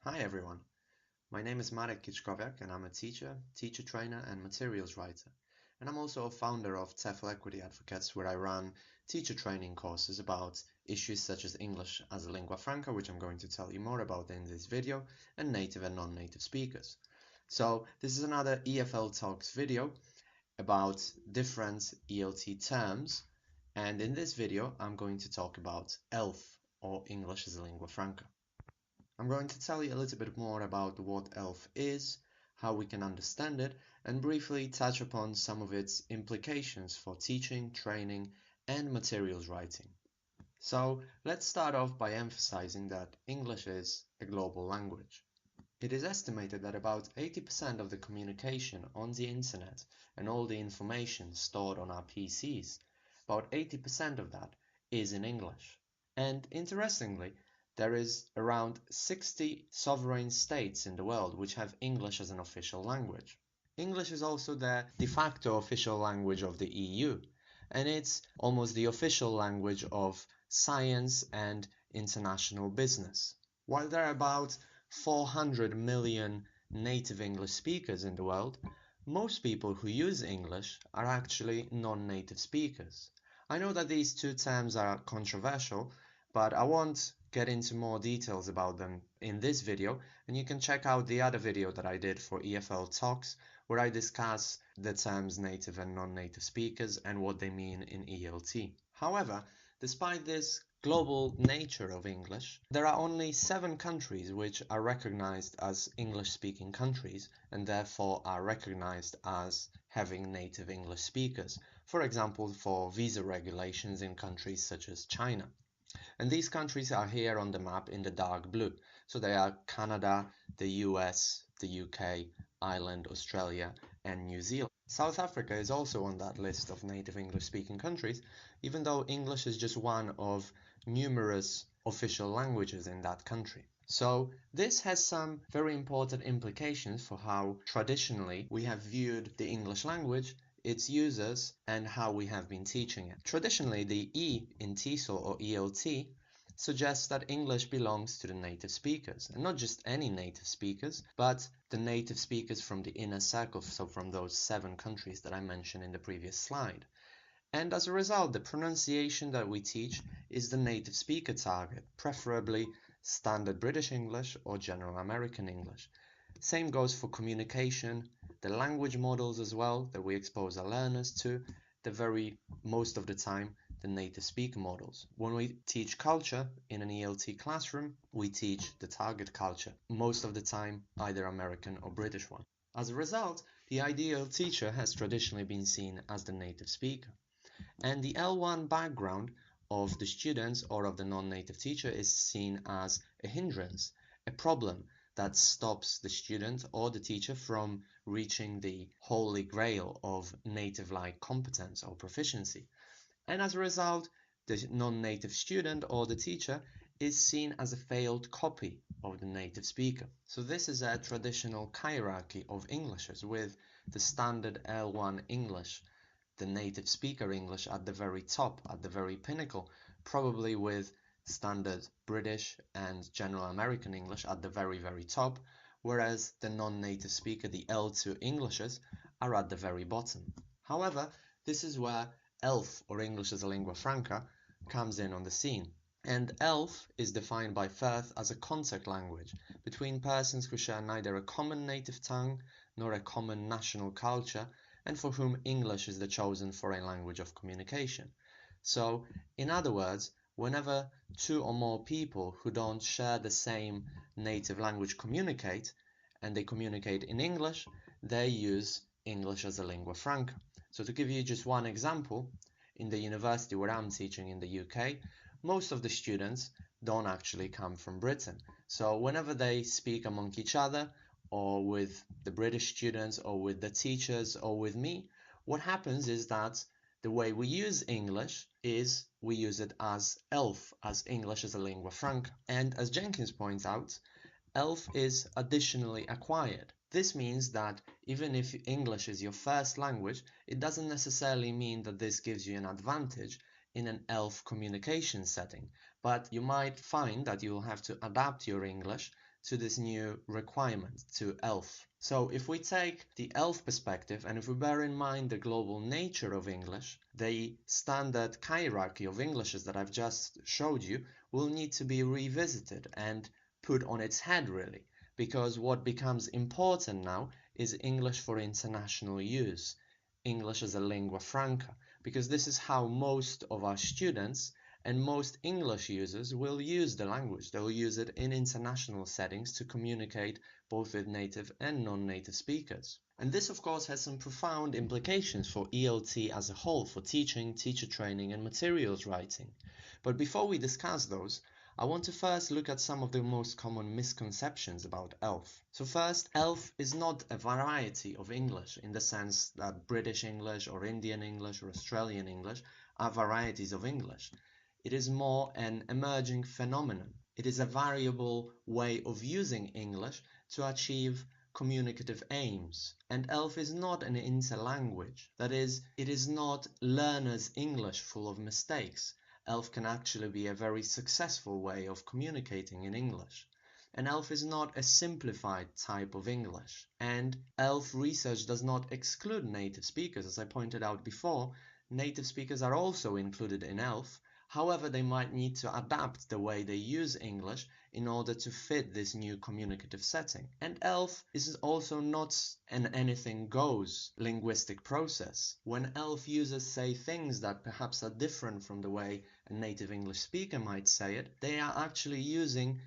Hi everyone, my name is Marek Kiczkowiak and I'm a teacher, teacher trainer and materials writer. And I'm also a founder of TEFL Equity Advocates where I run teacher training courses about issues such as English as a lingua franca, which I'm going to tell you more about in this video, and native and non-native speakers. So this is another EFL Talks video about different ELT terms, and in this video I'm going to talk about ELF or English as a lingua franca. I'm going to tell you a little bit more about what ELF is, how we can understand it, and briefly touch upon some of its implications for teaching, training, and materials writing. So let's start off by emphasizing that English is a global language. It is estimated that about 80% of the communication on the internet and all the information stored on our PCs, about 80% of that is in English. And interestingly, there is around 60 sovereign states in the world which have English as an official language. English is also the de facto official language of the EU, and it's almost the official language of science and international business. While there are about 400 million native English speakers in the world, most people who use English are actually non-native speakers. I know that these two terms are controversial, but I won't get into more details about them in this video, and you can check out the other video that I did for EFL Talks, where I discuss the terms native and non-native speakers and what they mean in ELT. However, despite this global nature of English, there are only 7 countries which are recognized as English-speaking countries and therefore are recognized as having native English speakers, for example, for visa regulations in countries such as China. And these countries are here on the map in the dark blue. So they are Canada, the US, the UK, Ireland, Australia, and New Zealand. South Africa is also on that list of native English speaking countries, even though English is just one of numerous official languages in that country. So this has some very important implications for how traditionally we have viewed the English language, its users, and how we have been teaching it. Traditionally, the E in TESOL or ELT suggests that English belongs to the native speakers, and not just any native speakers, but the native speakers from the inner circle, so from those 7 countries that I mentioned in the previous slide. And as a result, the pronunciation that we teach is the native speaker target, preferably Standard British English or General American English. Same goes for communication, the language models as well that we expose our learners to, most of the time, the native speaker models. When we teach culture in an ELT classroom, we teach the target culture, most of the time either American or British one. As a result, the ideal teacher has traditionally been seen as the native speaker. And the L1 background of the students or of the non-native teacher is seen as a hindrance, a problem that stops the student or the teacher from reaching the holy grail of native-like competence or proficiency. And as a result, the non-native student or the teacher is seen as a failed copy of the native speaker. So this is a traditional hierarchy of Englishes with the standard L1 English, the native speaker English at the very top, at the very pinnacle, probably with standard British and General American English at the very, very top, whereas the non-native speaker, the L2 Englishes, are at the very bottom. However, this is where ELF, or English as a lingua franca, comes in on the scene. And ELF is defined by Firth as a contact language between persons who share neither a common native tongue nor a common national culture, and for whom English is the chosen foreign language of communication. So, in other words, whenever 2 or more people who don't share the same native language communicate, and they communicate in English, they use English as a lingua franca. So to give you just one example, in the university where I'm teaching in the UK, most of the students don't actually come from Britain. So whenever they speak among each other, or with the British students, or with the teachers, or with me, what happens is that the way we use English is we use it as ELF, as English as a lingua franca. And as Jenkins points out, ELF is additionally acquired. This means that even if English is your first language, it doesn't necessarily mean that this gives you an advantage in an ELF communication setting, but you might find that you will have to adapt your English to this new requirement, to ELF. So if we take the ELF perspective and if we bear in mind the global nature of English, the standard hierarchy of Englishes that I've just showed you will need to be revisited and put on its head, really, because what becomes important now is English for international use, English as a lingua franca, because this is how most of our students and most English users will use the language. They'll use it in international settings to communicate both with native and non-native speakers. And this, of course, has some profound implications for ELT as a whole, for teaching, teacher training, and materials writing. But before we discuss those, I want to first look at some of the most common misconceptions about ELF. So first, ELF is not a variety of English in the sense that British English or Indian English or Australian English are varieties of English. It is more an emerging phenomenon. It is a variable way of using English to achieve communicative aims. And ELF is not an interlanguage. That is, it is not learner's English full of mistakes. ELF can actually be a very successful way of communicating in English. And ELF is not a simplified type of English. And ELF research does not exclude native speakers. As I pointed out before, native speakers are also included in ELF. However, they might need to adapt the way they use English in order to fit this new communicative setting. And ELF is also not an anything goes linguistic process. When ELF users say things that perhaps are different from the way a native English speaker might say it, they are actually using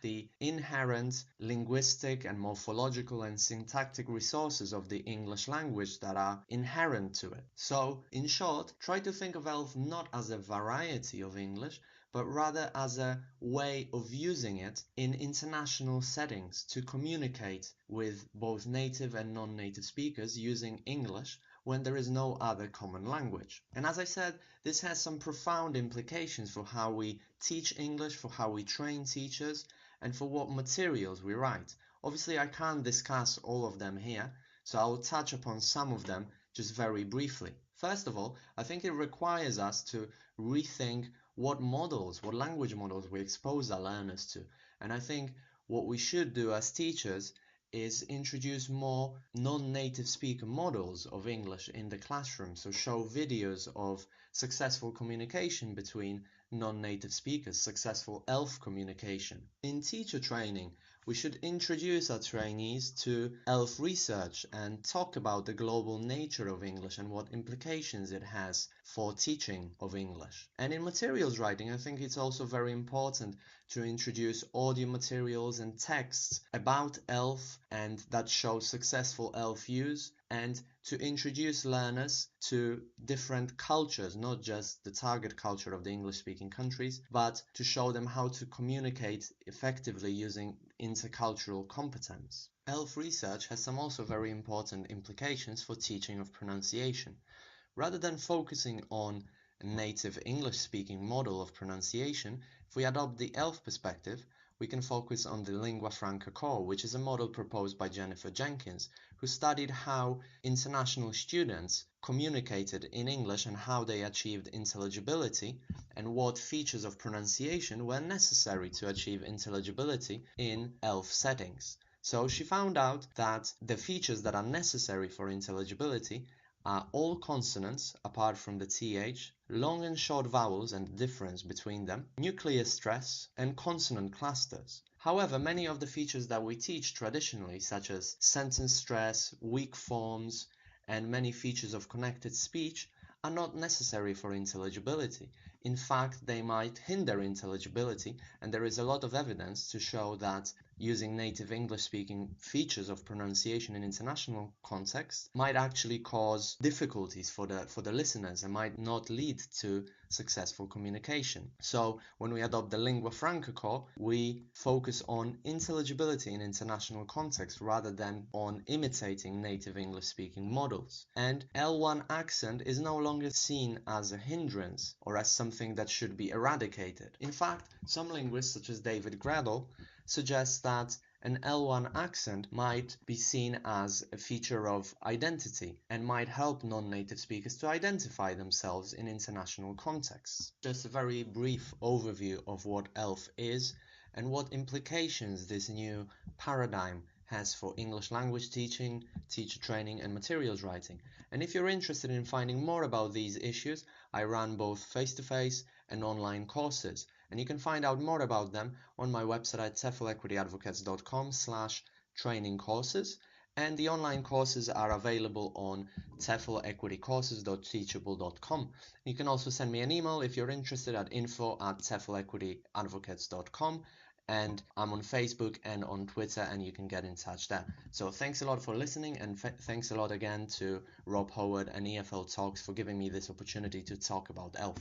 the inherent linguistic and morphological and syntactic resources of the English language that are inherent to it. So, in short, try to think of ELF not as a variety of English, but rather as a way of using it in international settings to communicate with both native and non-native speakers using English when there is no other common language. And as I said, this has some profound implications for how we teach English, for how we train teachers, and for what materials we write. Obviously, I can't discuss all of them here, so I will touch upon some of them just very briefly. First of all, I think it requires us to rethink what language models we expose our learners to. And I think what we should do as teachers is introduce more non-native speaker models of English in the classroom. So show videos of successful communication between non-native speakers, successful ELF communication. In teacher training, we should introduce our trainees to ELF research and talk about the global nature of English and what implications it has for teaching of English. And in materials writing, I think it's also very important to introduce audio materials and texts about ELF and that show successful ELF use, and to introduce learners to different cultures, not just the target culture of the English-speaking countries, but to show them how to communicate effectively using intercultural competence. ELF research has some also very important implications for teaching of pronunciation. Rather than focusing on a native English-speaking model of pronunciation, if we adopt the ELF perspective, we can focus on the Lingua Franca core, which is a model proposed by Jennifer Jenkins, who studied how international students communicated in English and how they achieved intelligibility and what features of pronunciation were necessary to achieve intelligibility in ELF settings. So she found out that the features that are necessary for intelligibility are all consonants apart from the th, long and short vowels and the difference between them, nuclear stress, and consonant clusters. However, many of the features that we teach traditionally, such as sentence stress, weak forms, and many features of connected speech, are not necessary for intelligibility. In fact, they might hinder intelligibility, and there is a lot of evidence to show that using native English-speaking features of pronunciation in international contexts might actually cause difficulties for the listeners and might not lead to successful communication. So when we adopt the Lingua Franca core, we focus on intelligibility in international context rather than on imitating native English-speaking models. And L1 accent is no longer seen as a hindrance or as something that should be eradicated. In fact, some linguists such as David Gradle suggests that an L1 accent might be seen as a feature of identity and might help non-native speakers to identify themselves in international contexts. Just a very brief overview of what ELF is and what implications this new paradigm has for English language teaching, teacher training, and materials writing. And if you're interested in finding more about these issues, I run both face-to-face and online courses, and you can find out more about them on my website at teflequityadvocates.com/training courses, and the online courses are available on teflequitycourses.teachable.com. You can also send me an email if you're interested at info@teflequityadvocates.com, and I'm on Facebook and on Twitter, and you can get in touch there. So thanks a lot for listening, and thanks a lot again to Rob Howard and EFL Talks for giving me this opportunity to talk about ELF.